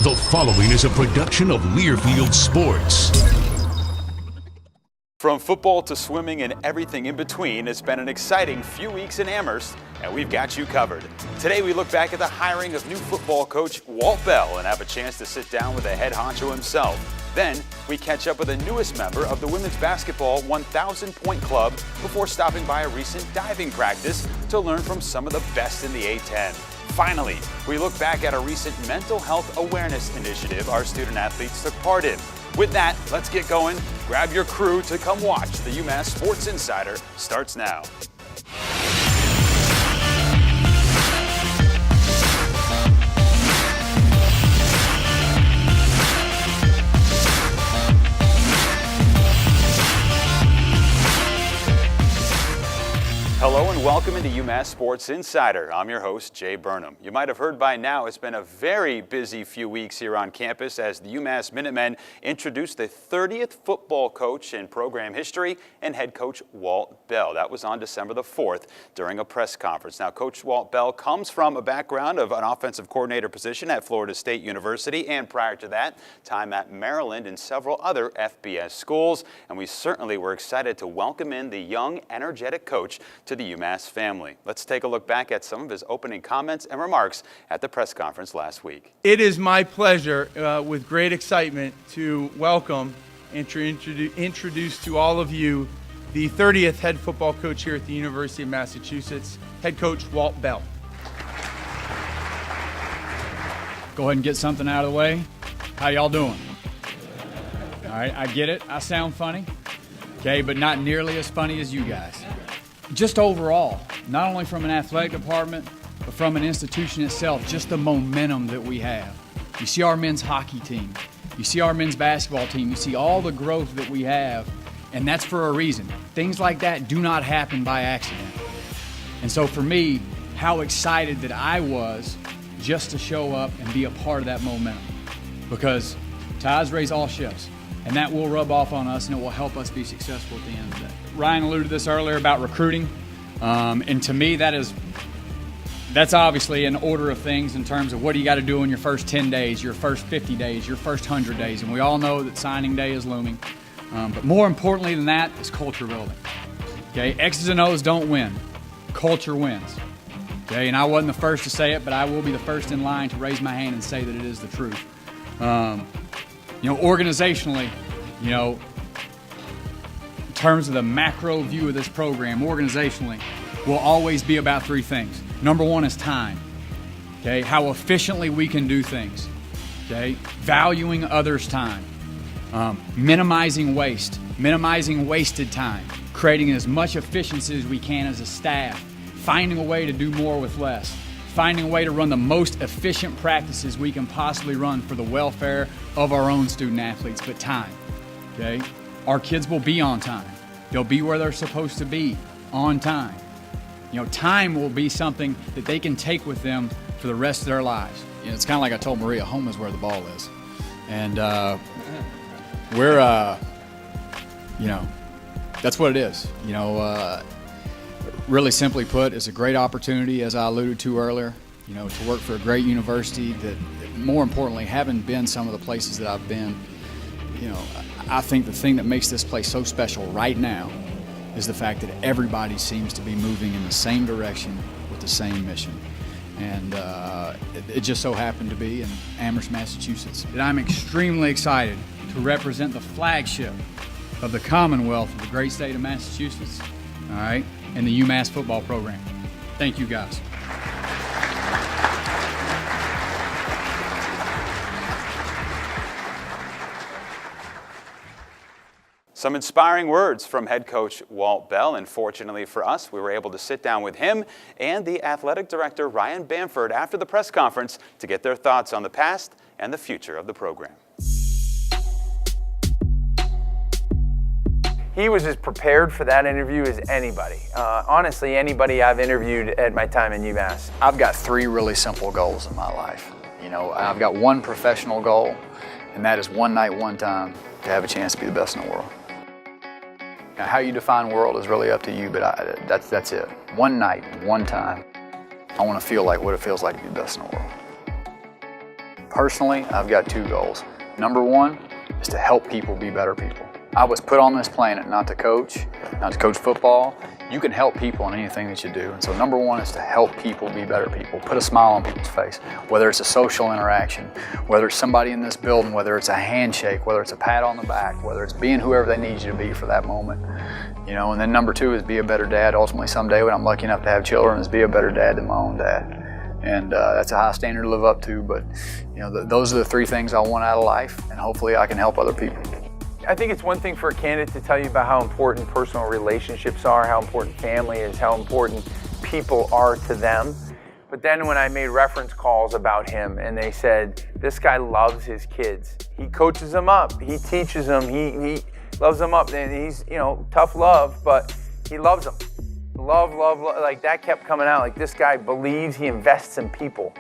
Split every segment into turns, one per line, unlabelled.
The following is a production of Learfield Sports.
From football to swimming and everything in between, it's been an exciting few weeks in Amherst, and we've got you covered. Today we look back at the hiring of new football coach Walt Bell and have a chance to sit down with the head honcho himself. Then we catch up with the newest member of the women's basketball 1,000-point club before stopping by a recent diving practice to learn from some of the best in the A-10. Finally, we look back at a recent mental health awareness initiative our student athletes took part in. With that, let's get going. Grab your crew to come watch the UMass Sports Insider starts now. Hello and welcome into UMass Sports Insider. I'm your host, Jay Burnham. You might have heard by now it's been a very busy few weeks here on campus as the UMass Minutemen introduced the 30th football coach in program history and head coach Walt Bell. That was on December the 4th during a press conference. Now, Coach Walt Bell comes from a background of an offensive coordinator position at Florida State University and prior to that, time at Maryland and several other FBS schools. And we certainly were excited to welcome in the young, energetic coach to the UMass family. Let's take a look back at some of his opening comments and remarks at the press conference last week.
It is my pleasure with great excitement to welcome and to introduce to all of you the 30th head football coach here at the University of Massachusetts, head coach Walt Bell.
Go ahead and get something out of the way. How y'all doing? All right, I get it. I sound funny, okay, but not nearly as funny as you guys. Just overall, not only from an athletic department, but from an institution itself, just the momentum that we have. You see our men's hockey team, you see our men's basketball team, you see all the growth that we have, and that's for a reason. Things like that do not happen by accident. And so for me, how excited that I was just to show up and be a part of that momentum. Because tides raise all ships, and that will rub off on us and it will help us be successful at the end of the day. Ryan alluded to this earlier about recruiting, and to me that's obviously an order of things in terms of what do you got to do in your first 10 days, your first 50 days, your first 100 days, and we all know that signing day is looming. But more importantly than that is culture building. Okay, X's and O's don't win, culture wins. Okay, and I wasn't the first to say it, but I will be the first in line to raise my hand and say that it is the truth. Organizationally, in terms of the macro view of this program, organizationally, will always be about three things. Number one is time, okay? How efficiently we can do things, okay? Valuing others' time, minimizing waste, minimizing wasted time, creating as much efficiency as we can as a staff, finding a way to do more with less, finding a way to run the most efficient practices we can possibly run for the welfare of our own student athletes, but time, okay? Our kids will be on time. They'll be where they're supposed to be on time. Time will be something that they can take with them for the rest of their lives. It's kind of like I told Maria, home is where the ball is. And that's what it is. Really simply put, it's a great opportunity, as I alluded to earlier, to work for a great university that, more importantly, having been some of the places that I've been, I think the thing that makes this place so special right now is the fact that everybody seems to be moving in the same direction with the same mission. And it just so happened to be in Amherst, Massachusetts. And I'm extremely excited to represent the flagship of the Commonwealth of the great state of Massachusetts, all right, and the UMass football program. Thank you, guys.
Some inspiring words from head coach Walt Bell, and fortunately for us, we were able to sit down with him and the athletic director Ryan Bamford after the press conference to get their thoughts on the past and the future of the program.
He was as prepared for that interview as anybody. Honestly, anybody I've interviewed at my time in UMass.
I've got three really simple goals in my life. I've got one professional goal, and that is one night, one time, to have a chance to be the best in the world. Now, how you define world is really up to you, but that's it. One night, one time, I want to feel like what it feels like to be the best in the world. Personally, I've got two goals. Number one is to help people be better people. I was put on this planet not to coach football. You can help people in anything that you do. And so number one is to help people be better people, put a smile on people's face, whether it's a social interaction, whether it's somebody in this building, whether it's a handshake, whether it's a pat on the back, whether it's being whoever they need you to be for that moment. You know, and then number two is be a better dad. Ultimately, someday when I'm lucky enough to have children, is be a better dad than my own dad. And that's a high standard to live up to, but you know, those are the three things I want out of life, and hopefully I can help other people.
I think it's one thing for a candidate to tell you about how important personal relationships are, how important family is, how important people are to them. But then when I made reference calls about him and they said, this guy loves his kids. He coaches them up, he teaches them, he loves them up. And he's, you know, tough love, but he loves them. Love, like that kept coming out. Like this guy believes, he invests in people.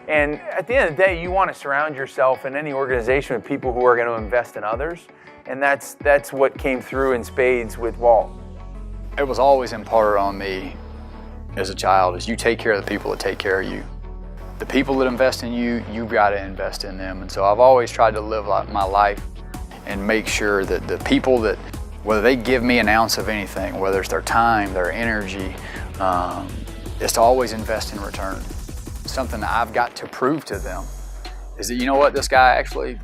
And at the end of the day, you want to surround yourself in any organization with people who are going to invest in others. And that's what came through in spades with Walt.
It was always imparted on me as a child is you take care of the people that take care of you. The people that invest in you, you've got to invest in them. And so I've always tried to live my life and make sure that the people that, whether they give me an ounce of anything, whether it's their time, their energy, is to always invest in return. Something that I've got to prove to them is that, you know what, this guy actually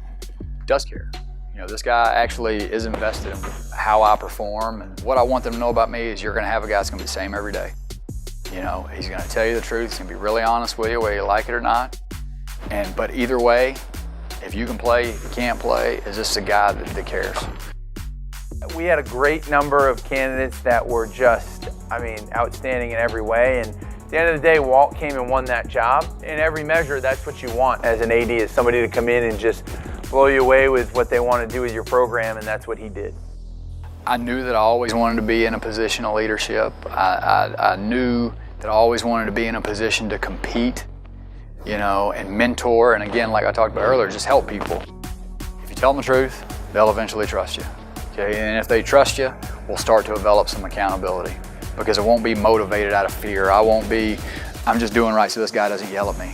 does care. You know, this guy actually is invested in how I perform, and what I want them to know about me is you're going to have a guy that's going to be the same every day. You know, he's going to tell you the truth. He's going to be really honest with you, whether you like it or not. But either way, if you can play, if you can't play, is this a guy that cares?
We had a great number of candidates that were just, outstanding in every way. And at the end of the day, Walt came and won that job. In every measure, that's what you want as an AD, is somebody to come in and just blow you away with what they want to do with your program, and that's what he did.
I knew that I always wanted to be in a position of leadership. I knew that I always wanted to be in a position to compete, you know, and mentor, and again, like I talked about earlier, just help people. If you tell them the truth, they'll eventually trust you, okay? And if they trust you, we'll start to develop some accountability, because it won't be motivated out of fear. I'm just doing right so this guy doesn't yell at me.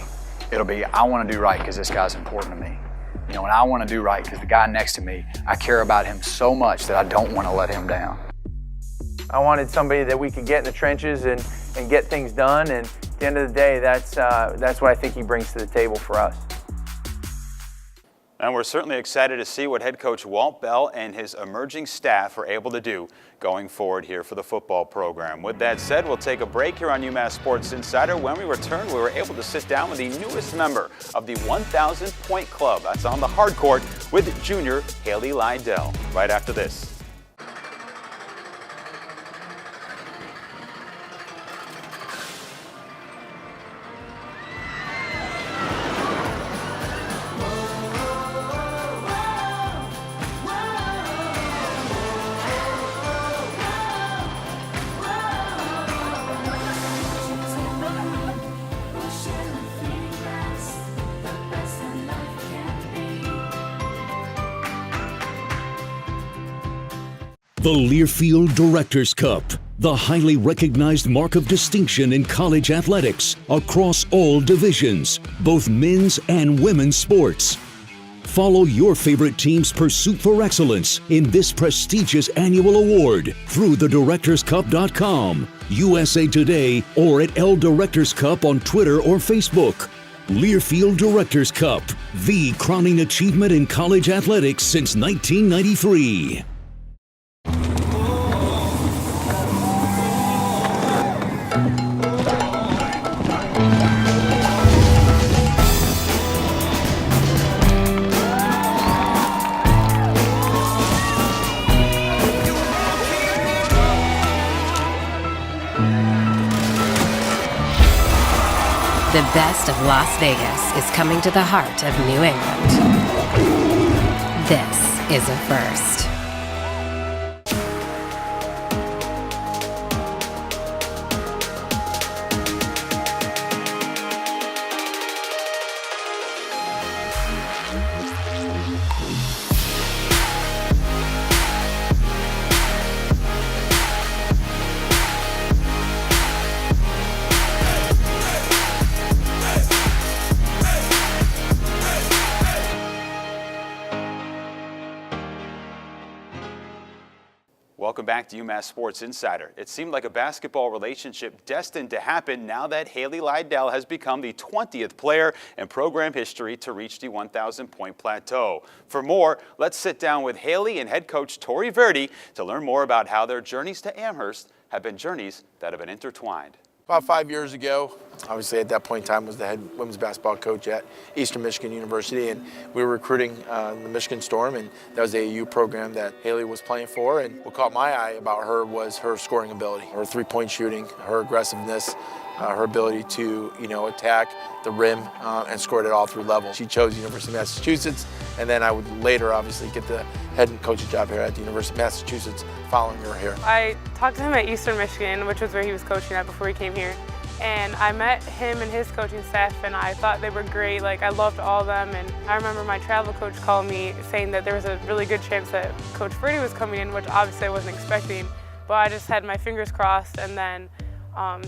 It'll be, I want to do right because this guy's important to me. You know, and I want to do right because the guy next to me, I care about him so much that I don't want to let him down.
I wanted somebody that we could get in the trenches and get things done, and at the end of the day, that's what I think he brings to the table for us.
And we're certainly excited to see what head coach Walt Bell and his emerging staff are able to do going forward here for the football program. With that said, we'll take a break here on UMass Sports Insider. When we return, we were able to sit down with the newest member of the 1,000 Point Club. That's on the hard court with junior Haley Lydell. Right after this.
The Learfield Directors Cup, the highly recognized mark of distinction in college athletics across all divisions, both men's and women's sports. Follow your favorite team's pursuit for excellence in this prestigious annual award through thedirectorscup.com, USA Today, or at L Directors Cup on Twitter or Facebook. Learfield Directors Cup, the crowning achievement in college athletics since 1993.
The best of Las Vegas is coming to the heart of New England. This is a first.
Welcome back to UMass Sports Insider. It seemed like a basketball relationship destined to happen now that Haley Lydell has become the 20th player in program history to reach the 1,000-point plateau. For more, let's sit down with Haley and head coach Tori Verdi to learn more about how their journeys to Amherst have been journeys that have been intertwined.
About 5 years ago, obviously at that point in time was the head women's basketball coach at Eastern Michigan University, and we were recruiting the Michigan Storm, and that was the AAU program that Haley was playing for. And what caught my eye about her was her scoring ability, her three-point shooting, her aggressiveness, her ability to, attack the rim and score it at all three levels. She chose University of Massachusetts, and then I would later obviously get the head coaching job here at the University of Massachusetts following her here.
I talked to him at Eastern Michigan, which was where he was coaching at before he came here. And I met him and his coaching staff, and I thought they were great. Like, I loved all of them. And I remember my travel coach called me saying that there was a really good chance that Coach Verdi was coming in, which obviously I wasn't expecting. But I just had my fingers crossed, and then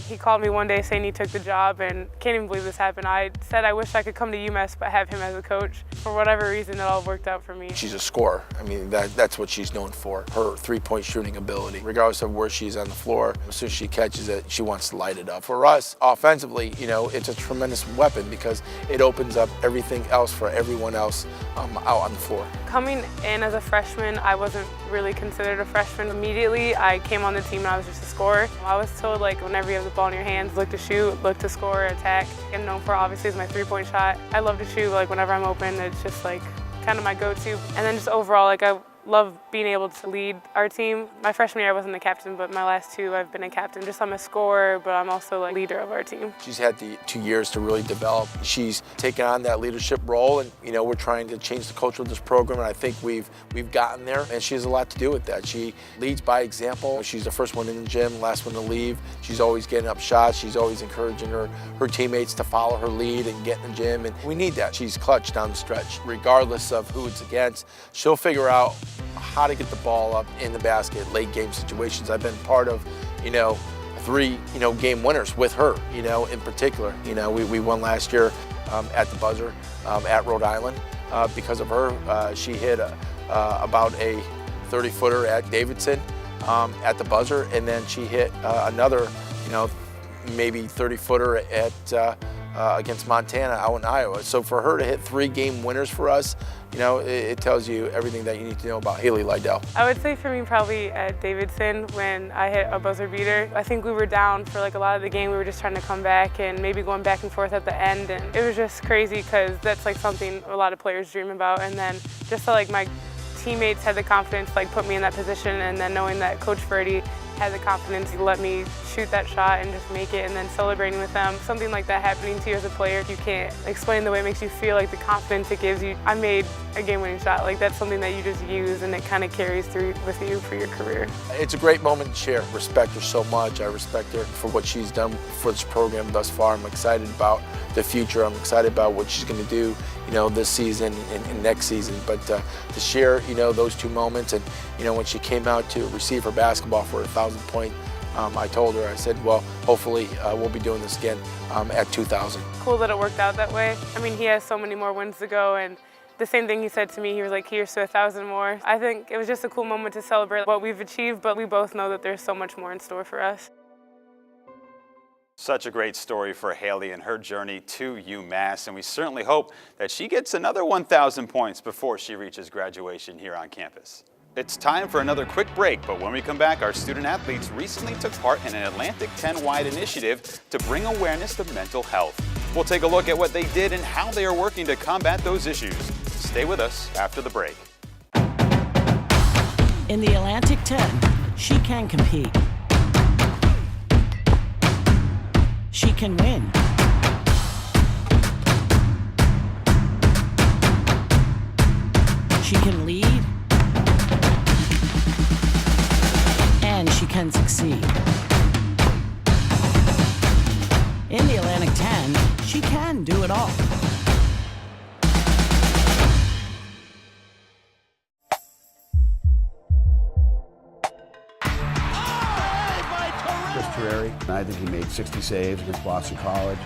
he called me one day saying he took the job, and can't even believe this happened. I said I wish I could come to UMass but have him as a coach. For whatever reason, it all worked out for me.
She's a scorer. I mean, that's what she's known for, her three-point shooting ability. Regardless of where she's on the floor, as soon as she catches it, she wants to light it up. For us, offensively, it's a tremendous weapon because it opens up everything else for everyone else out on the floor.
Coming in as a freshman, I wasn't really considered a freshman. Immediately, I came on the team and I was just a scorer. I was told, like, whenever you have the ball in your hands, look to shoot, look to score, attack. I'm known for, obviously, is my three-point shot. I love to shoot, like, whenever I'm open. It's just, like, kind of my go-to. And then just overall, like, I love being able to lead our team. My freshman year I wasn't a captain, but my last two I've been a captain. Just I'm a scorer, but I'm also like leader of our team.
She's had the 2 years to really develop. She's taken on that leadership role, and we're trying to change the culture of this program, and I think we've gotten there, and she has a lot to do with that. She leads by example. She's the first one in the gym, last one to leave. She's always getting up shots. She's always encouraging her teammates to follow her lead and get in the gym, and we need that. She's clutch down the stretch. Regardless of who it's against, she'll figure out how to get the ball up in the basket, late game situations. I've been part of, 3, game winners with her, in particular. We won last year at the buzzer at Rhode Island because of her. She hit about a 30-footer at Davidson at the buzzer, and then she hit another, maybe 30-footer at against Montana out in Iowa. So for her to hit 3 game winners for us, it tells you everything that you need to know about Haley Lydell.
I would say for me probably at Davidson when I hit a buzzer beater. I think we were down for like a lot of the game. We were just trying to come back and maybe going back and forth at the end. And it was just crazy because that's like something a lot of players dream about. And then just so like my teammates had the confidence to like put me in that position, and then knowing that Coach Verdi had the confidence to let me shoot that shot and just make it, and then celebrating with them. Something like that happening to you as a player, you can't explain the way it makes you feel, like the confidence it gives you. I made a game-winning shot. Like that's something that you just use and it kind of carries through with you for your career.
It's a great moment to share. Respect her so much. I respect her for what she's done for this program thus far. I'm excited about the future. I'm excited about what she's going to do, this season and next season. But to share, those 2 moments, and when she came out to receive her basketball for a 1,000-point, I told her, I said, well, hopefully we'll be doing this again at 2,000.
Cool that it worked out that way. I mean, he has so many more wins to go, and the same thing he said to me, he was like, here's to 1,000 more. I think it was just a cool moment to celebrate what we've achieved, but we both know that there's so much more in store for us.
Such a great story for Haley and her journey to UMass, and we certainly hope that she gets another 1,000 points before she reaches graduation here on campus. It's time for another quick break, but when we come back, our student athletes recently took part in an Atlantic 10-wide initiative to bring awareness to mental health. We'll take a look at what they did and how they are working to combat those issues. Stay with us after the break.
In the Atlantic 10, she can compete. She can win. She can lead. And she can succeed. In the Atlantic 10, she can do it all.
Prairie. I think he made 60 saves against Boston College.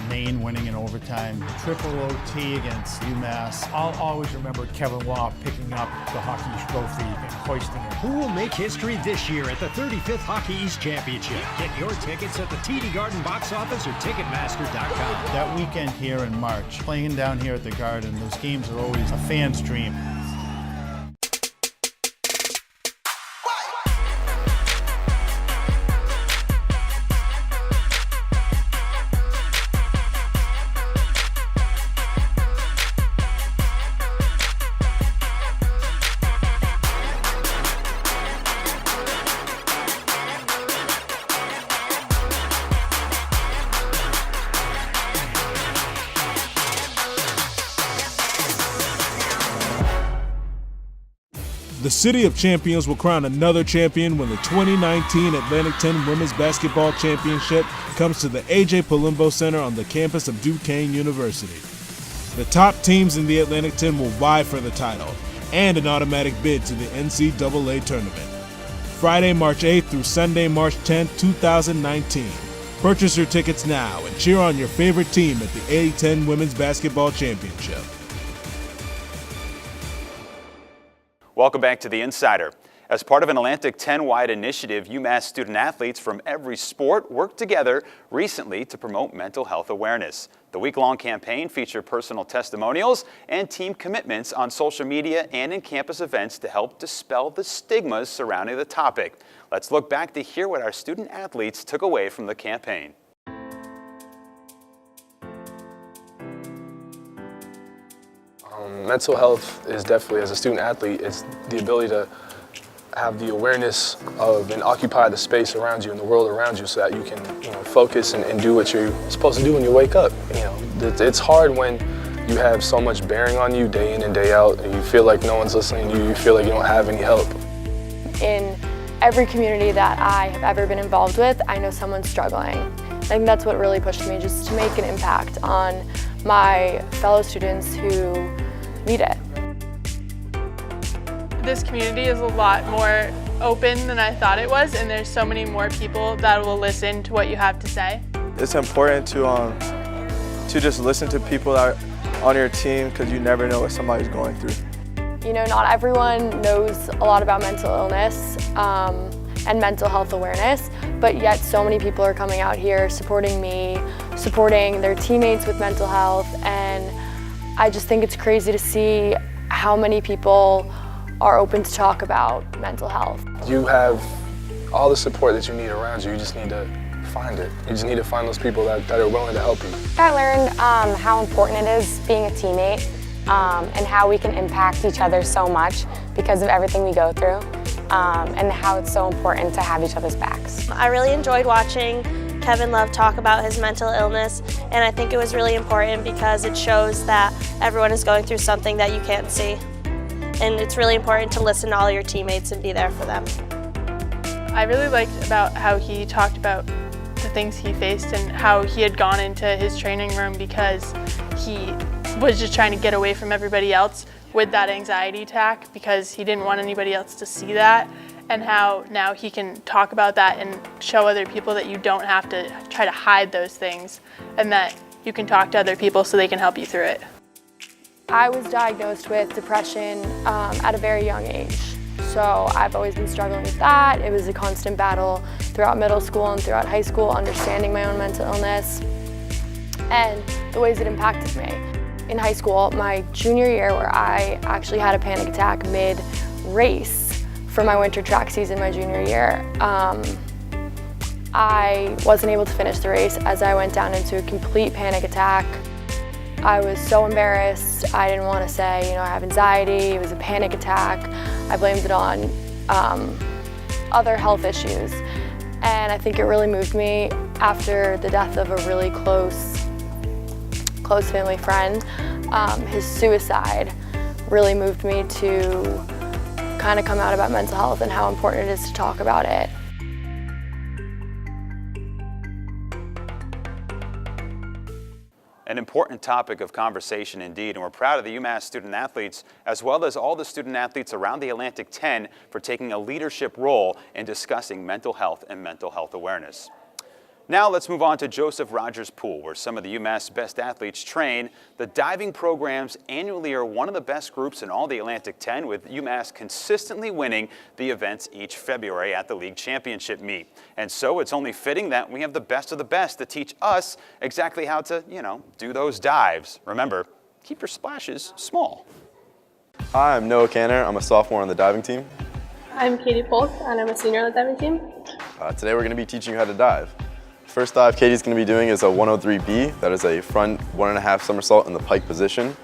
Maine winning in overtime, triple OT against UMass.
I'll always remember Kevin Law picking up the Hockey East trophy and hoisting it.
Who will make history this year at the 35th Hockey East Championship? Get your tickets at the TD Garden box office or Ticketmaster.com.
That weekend here in March, playing down here at the Garden, those games are always a fan's dream.
The City of Champions will crown another champion when the 2019 Atlantic 10 Women's Basketball Championship comes to the A.J. Palumbo Center on the campus of Duquesne University. The top teams in the Atlantic 10 will vie for the title and an automatic bid to the NCAA tournament. Friday, March 8th through Sunday, March 10th, 2019. Purchase your tickets now and cheer on your favorite team at the A10 Women's Basketball Championship.
Welcome back to The Insider. As part of an Atlantic 10-wide initiative, UMass student-athletes from every sport worked together recently to promote mental health awareness. The week-long campaign featured personal testimonials and team commitments on social media and in campus events to help dispel the stigmas surrounding the topic. Let's look back to hear what our student-athletes took away from the campaign.
Mental health is definitely, as a student athlete, it's the ability to have the awareness of and occupy the space around you and the world around you so that you can, focus and do what you're supposed to do when you wake up. It's hard when you have so much bearing on you day in and day out and you feel like no one's listening to you, you feel like you don't have any help.
In every community that I have ever been involved with, I know someone's struggling. I think that's what really pushed me, just to make an impact on my fellow students who need it.
This community is a lot more open than I thought it was, and there's so many more people that will listen to what you have to say.
It's important to just listen to people that are on your team, because you never know what somebody's going through.
Not everyone knows a lot about mental illness and mental health awareness, but yet so many people are coming out here supporting me, supporting their teammates with mental health, and I just think it's crazy to see how many people are open to talk about mental health.
You have all the support that you need around you, you just need to find it. You just need to find those people that are willing to help you.
I learned how important it is being a teammate and how we can impact each other so much because of everything we go through and how it's so important to have each other's backs.
I really enjoyed watching Kevin Love talk about his mental illness, and I think it was really important because it shows that everyone is going through something that you can't see. And it's really important to listen to all your teammates and be there for them.
I really liked about how he talked about the things he faced and how he had gone into his training room because he was just trying to get away from everybody else with that anxiety attack because he didn't want anybody else to see that, and how now he can talk about that and show other people that you don't have to try to hide those things and that you can talk to other people so they can help you through it.
I was diagnosed with depression at a very young age, so I've always been struggling with that. It was a constant battle throughout middle school and throughout high school, understanding my own mental illness and the ways it impacted me. In high school, my junior year, where I actually had a panic attack mid-race for my winter track season my junior year, I wasn't able to finish the race as I went down into a complete panic attack. I was so embarrassed. I didn't want to say, I have anxiety, it was a panic attack. I blamed it on other health issues. And I think it really moved me after the death of a really close family friend. His suicide really moved me to kind of come out about mental health and how important it is to talk about it.
An important topic of conversation indeed, and we're proud of the UMass student athletes as well as all the student athletes around the Atlantic 10 for taking a leadership role in discussing mental health and mental health awareness. Now let's move on to Joseph Rogers Pool, where some of the UMass best athletes train. The diving programs annually are one of the best groups in all the Atlantic 10, with UMass consistently winning the events each February at the league championship meet. And so it's only fitting that we have the best of the best to teach us exactly how to, do those dives. Remember, keep your splashes small.
Hi, I'm Noah Canner. I'm a sophomore on the diving team.
I'm Katie Polk, and I'm a senior on the diving team.
Today we're going to be teaching you how to dive. First dive Katie's going to be doing is a 103B. That is a front 1.5 somersault in the pike position.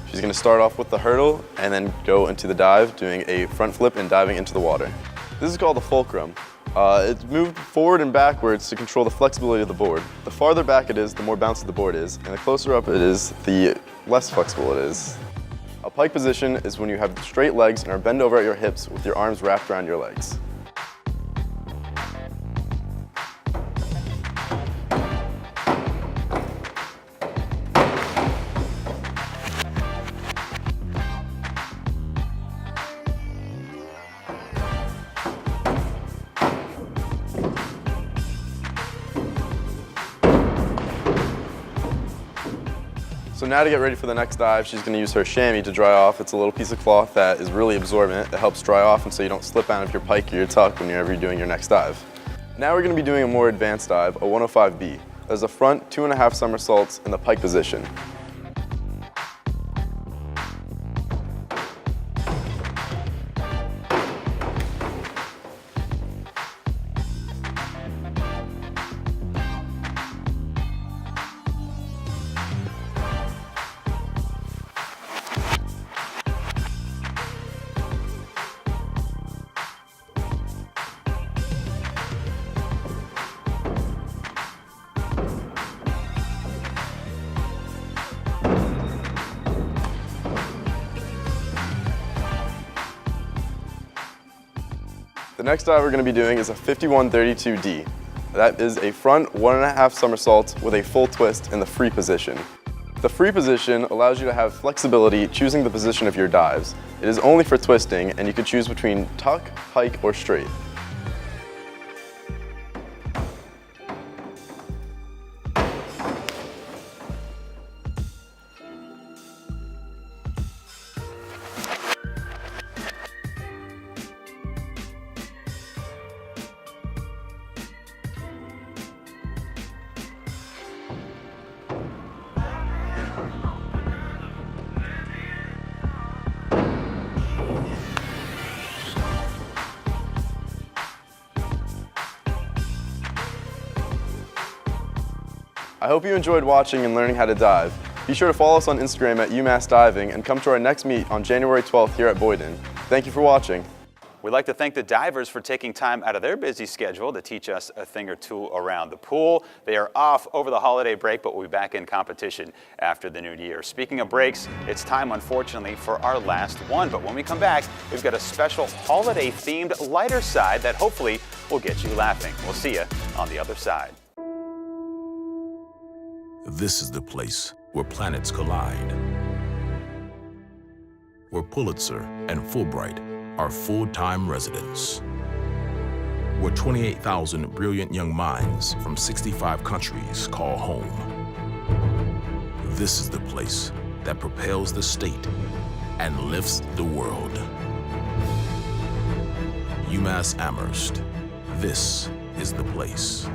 She's going to start off with the hurdle and then go into the dive, doing a front flip and diving into the water. This is called the fulcrum. It's moved forward and backwards to control the flexibility of the board. The farther back it is, the more bouncy the board is, and the closer up it is, the less flexible it is. A pike position is when you have straight legs and are bent over at your hips with your arms wrapped around your legs. So now to get ready for the next dive, she's going to use her chamois to dry off. It's a little piece of cloth that is really absorbent. It helps dry off and so you don't slip out of your pike or your tuck whenever you're doing your next dive. Now we're going to be doing a more advanced dive, a 105B. There's a front 2.5 somersaults in the pike position. The next dive we're going to be doing is a 5132D. That is a front 1.5 somersault with a full twist in the free position. The free position allows you to have flexibility choosing the position of your dives. It is only for twisting, and you can choose between tuck, pike, or straight. I hope you enjoyed watching and learning how to dive. Be sure to follow us on Instagram at UMass Diving and come to our next meet on January 12th here at Boyden. Thank you for watching.
We'd like to thank the divers for taking time out of their busy schedule to teach us a thing or two around the pool. They are off over the holiday break, but we'll be back in competition after the new year. Speaking of breaks, it's time, unfortunately, for our last one. But when we come back, we've got a special holiday-themed lighter side that hopefully will get you laughing. We'll see you on the other side.
This is the place where planets collide, where Pulitzer and Fulbright are full-time residents, where 28,000 brilliant young minds from 65 countries call home. This is the place that propels the state and lifts the world. UMass Amherst, this is the place.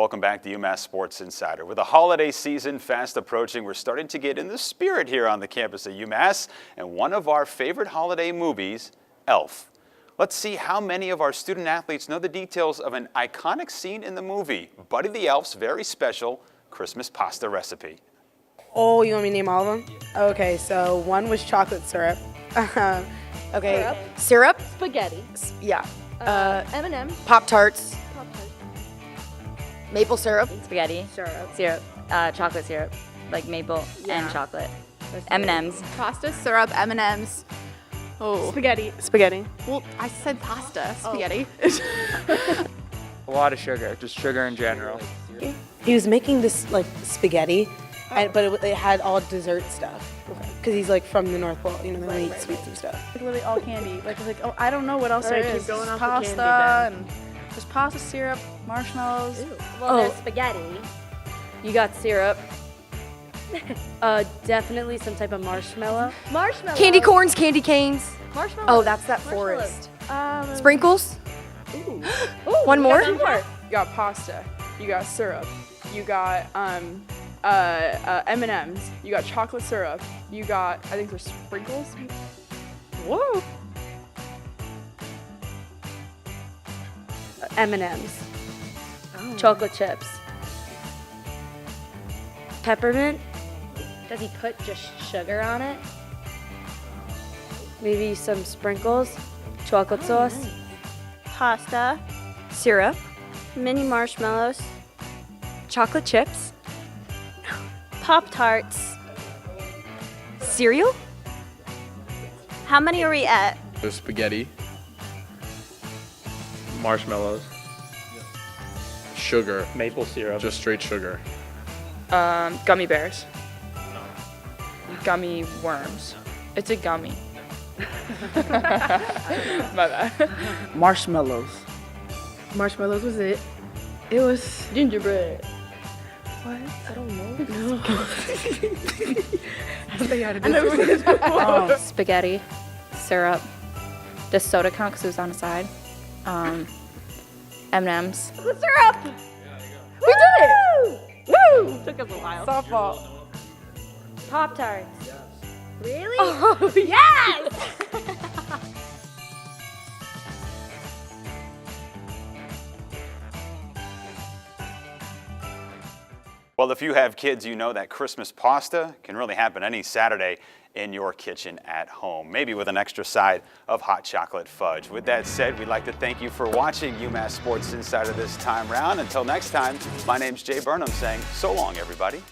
welcome back to UMass Sports Insider. With the holiday season fast approaching, we're starting to get in the spirit here on the campus of UMass, and one of our favorite holiday movies, Elf. Let's see how many of our student athletes know the details of an iconic scene in the movie, Buddy the Elf's very special Christmas pasta recipe.
Oh, you want me to name all of them? Okay, so one was chocolate syrup. Okay. Syrup?
Spaghetti.
Yeah.
M&M's.
Pop-Tarts. Maple syrup.
Spaghetti. Syrup. Chocolate syrup. Like maple and chocolate. M&M's.
Pasta, syrup, M&M's. Oh.
Spaghetti.
Well, I said pasta, spaghetti.
A lot of sugar, just sugar in general.
He was making this like spaghetti, but it had all dessert stuff. Because he's like from the North Pole, you know, they eat sweets and stuff.
Like literally all candy. Like oh, I don't know what else there is.
Keep going off
Pasta
the candy,
and there's pasta, syrup, marshmallows.
Well, there's spaghetti. You got syrup. Definitely some type of marshmallow.
Marshmallow. Candy corns, candy canes.
Marshmallow.
Oh, that's that forest. Sprinkles.
Ooh.
One more.
You got pasta. You got syrup. You got M&M's. You got chocolate syrup. You got, I think there's sprinkles. Whoa.
M&M's. Chocolate chips. Peppermint. Does he put just sugar on it? Maybe some sprinkles. Chocolate sauce.
Pasta.
Syrup.
Mini marshmallows.
Chocolate chips.
Pop-Tarts.
Cereal.
How many are we at?
There's spaghetti, marshmallows, sugar,
Maple syrup.
just straight sugar.
Gummy bears. Gummy worms. It's a gummy. My bad.
Marshmallows.
Marshmallows was it. It was
Gingerbread.
what?
I don't know.
They had to
Spaghetti. Syrup. Does soda count because it was on the side? M&M's.
The syrup.
We did it!
Woo!
Took us a while.
Softball.
Pop-Tarts.
Really?
Oh, yes!
Well, if you have kids, you know that Christmas pasta can really happen any Saturday in your kitchen at home, maybe with an extra side of hot chocolate fudge. With that said, we'd like to thank you for watching UMass Sports Insider this time round. Until next time, my name's Jay Burnham saying so long, everybody.